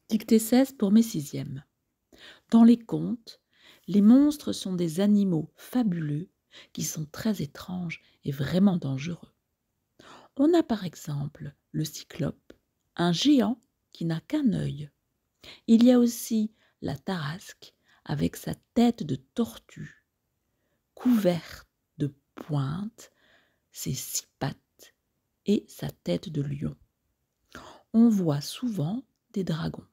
Dictée 16 pour mes sixièmes. Dans les contes, les monstres sont des animaux fabuleux qui sont très étranges et vraiment dangereux. On a par exemple le cyclope, un géant qui n'a qu'un œil. Il y a aussi la tarasque avec sa tête de tortue, couverte de pointes, ses 6 pattes et sa tête de lion. On voit souvent des dragons.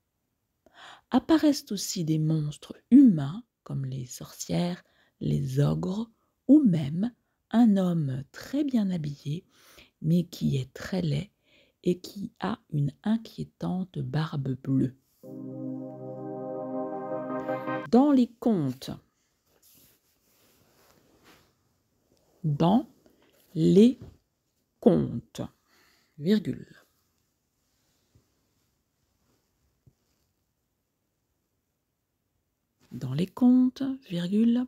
Apparaissent aussi des monstres humains comme les sorcières, les ogres ou même un homme très bien habillé mais qui est très laid et qui a une inquiétante barbe bleue. Dans les contes, dans les contes, virgule. Dans les contes, virgule,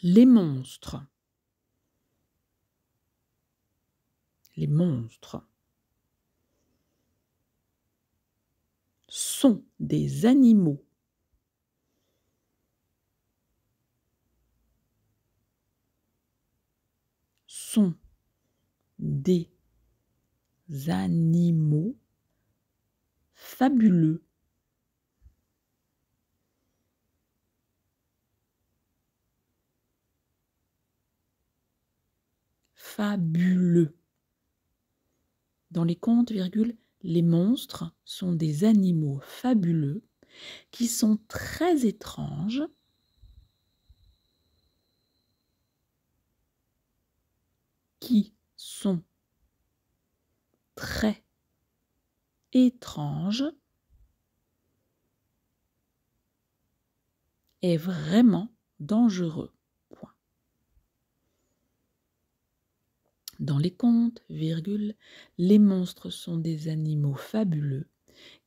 les monstres. Les monstres sont des animaux sont des animaux fabuleux. Fabuleux. Dans les contes, virgule, les monstres sont des animaux fabuleux qui sont très étranges qui sont très étranges et vraiment dangereux. Point. Dans les contes, virgule, les monstres sont des animaux fabuleux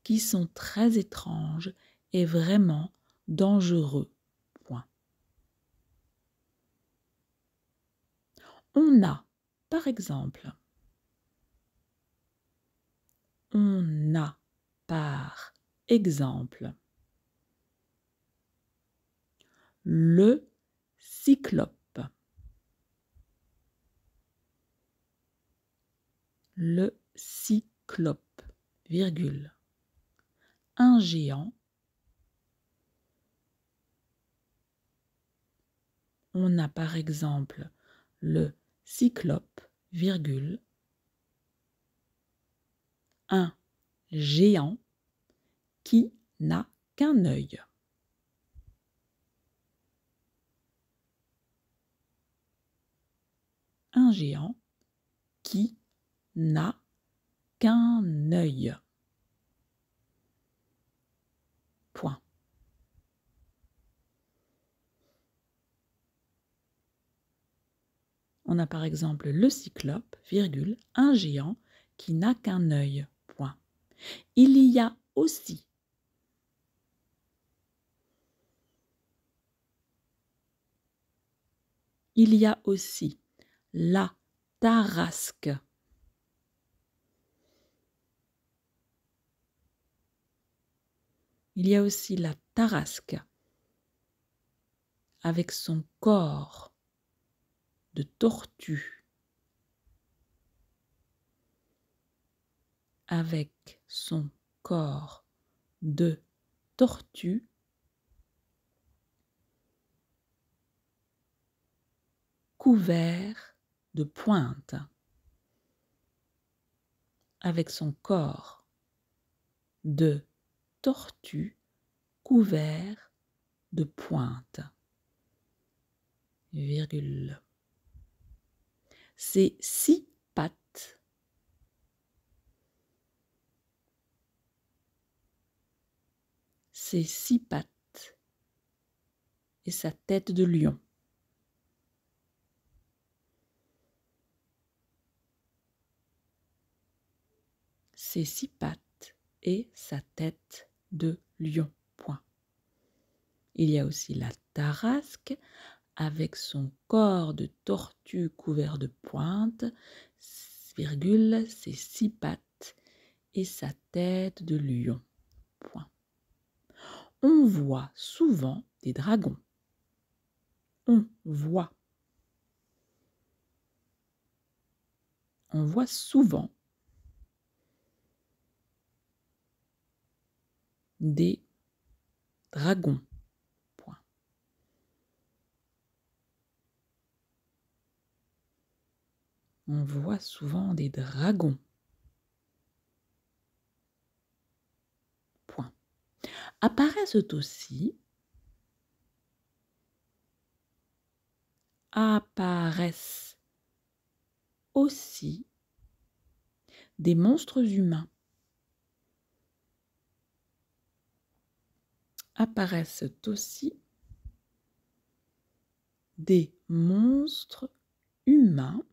qui sont très étranges et vraiment dangereux. Point. On a, par exemple, le cyclope. Le cyclope, virgule, un géant. On a par exemple le cyclope, virgule, un géant qui n'a qu'un œil. Un géant qui n'a qu'un œil. Point. On a par exemple le cyclope, virgule, un géant qui n'a qu'un œil. Point. Il y a aussi la tarasque. Il y a aussi la tarasque avec son corps de tortue, avec son corps de tortue, couvert de pointes, avec son corps de tortue couvert de pointes, virgule. Ses 6 pattes et sa tête de lion. Ses 6 pattes et sa tête de lion. Point. Il y a aussi la tarasque avec son corps de tortue couvert de pointes, virgule, ses 6 pattes et sa tête de lion. point. On voit souvent des dragons. On voit. On voit souvent des dragons. Point. On voit souvent des dragons. Point. Apparaissent aussi des monstres humains. Apparaissent aussi des monstres humains.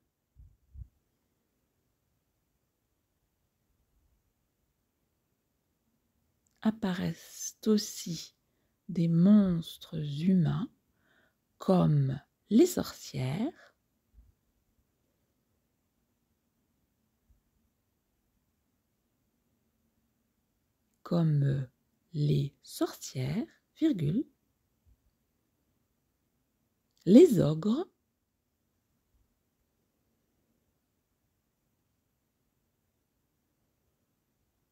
Apparaissent aussi des monstres humains comme les sorcières, virgule, les ogres,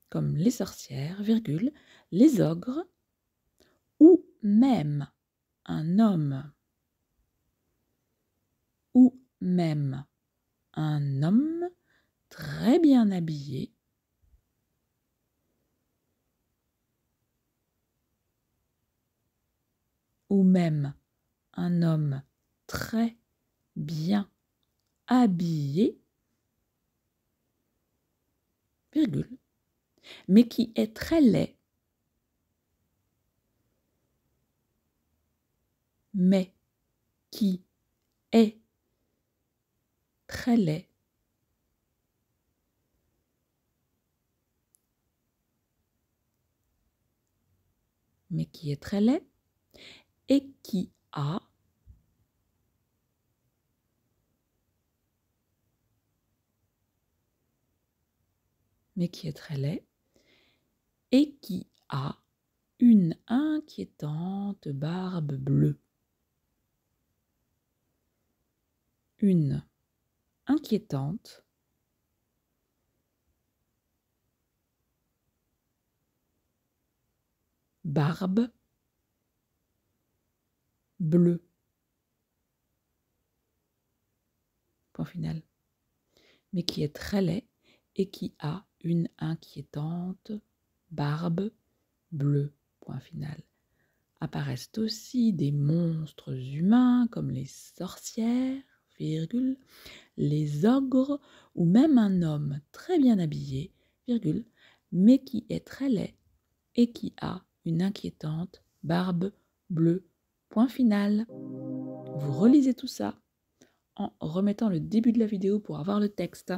comme les sorcières, virgule, les ogres, ou même un homme, très bien habillé, ou même un homme très bien habillé, virgule, mais qui est très laid, mais qui est très laid, mais qui est très laid, et qui a une inquiétante barbe bleue. Une inquiétante barbe bleue. Point final. Mais qui est très laid et qui a une inquiétante barbe bleue. Point final. Apparaissent aussi des monstres humains comme les sorcières, virgule, les ogres ou même un homme très bien habillé, virgule, mais qui est très laid et qui a une inquiétante barbe bleue. Point final. Vous relisez tout ça en remettant le début de la vidéo pour avoir le texte.